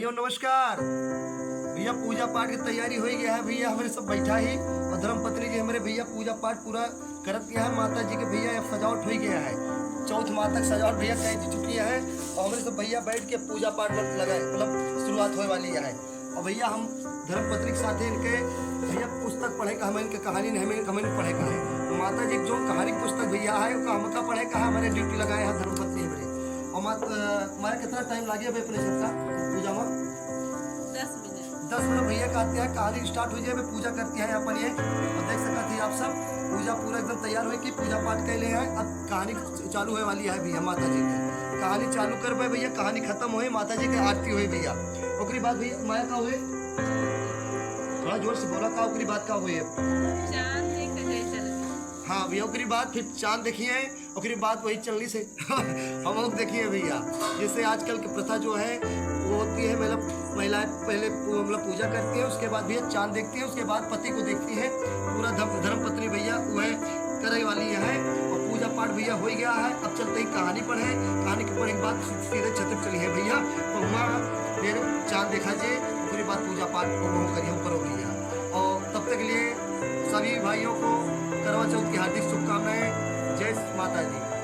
भाइयों नमस्कार। भैया पूजा पाठ की तैयारी हो गया है। भैया हमारे सब बैठा ही और धर्म पत्नी जी हमारे भैया पूजा पाठ पूरा करत गया है। माता जी के भैया अब सजावट हो गया है, चौथ माह तक सजावट भैया कर चुकी है और हमारे सब भैया बैठ के पूजा पाठ में लगा मतलब शुरुआत होने वाली है। और भैया हम धर्म पत्नी के साथ इनके भैया पुस्तक पढ़े का, हमें इनके कहानी नहीं हमें पढ़े का है। तो माता जी जो कहानी पुस्तक भैया है वो हमका पढ़े का है, हमारे ड्यूटी लगाए हैं धर्म पत्नी हमारे। और हमारा कितना टाइम लगे भाई अपने सबका पूजा में? 10 मिनट भैया कहते हैं कहानी स्टार्ट हो जाए, पूजा करती है अपन ये। और देख सकते हैं आप सब पूजा पूरा एकदम तैयार हुई कि पूजा पाठ कर ले हैं। अब कहानी चालू होने वाली है भैया। माता जी की कहानी चालू कर पाए भैया, कहानी खत्म हुई, माता जी की आरती हुई भैया। ओकरी बात भैया माया का हुए, थोड़ा जोर से बोला का ओकरी बात का हुई हाँ भैया। ओकरी बात फिर चांद देखिए, ओकरी बात वही चलनी से हम लोग देखिए भैया। जैसे आजकल की प्रथा जो है वो होती है, मतलब महिलाएं पहले मतलब पूजा करती है, उसके बाद भैया चांद देखती है, उसके बाद पति को देखती है। पूरा धर्म पत्नी भैया वह करे वाली है और पूजा पाठ भैया हो गया है। अब चलते ही कहानी पढ़े, कहानी के पढ़ने के बाद सीधे छत पर चली है भैया। तो वहाँ फिर चांद देखा जाए, पूरी बात पूजा पाठ को करिए करो भैया। और तब तक के लिए सभी भाइयों को करवा चौथ की हार्दिक शुभकामनाएं। जय माता दी।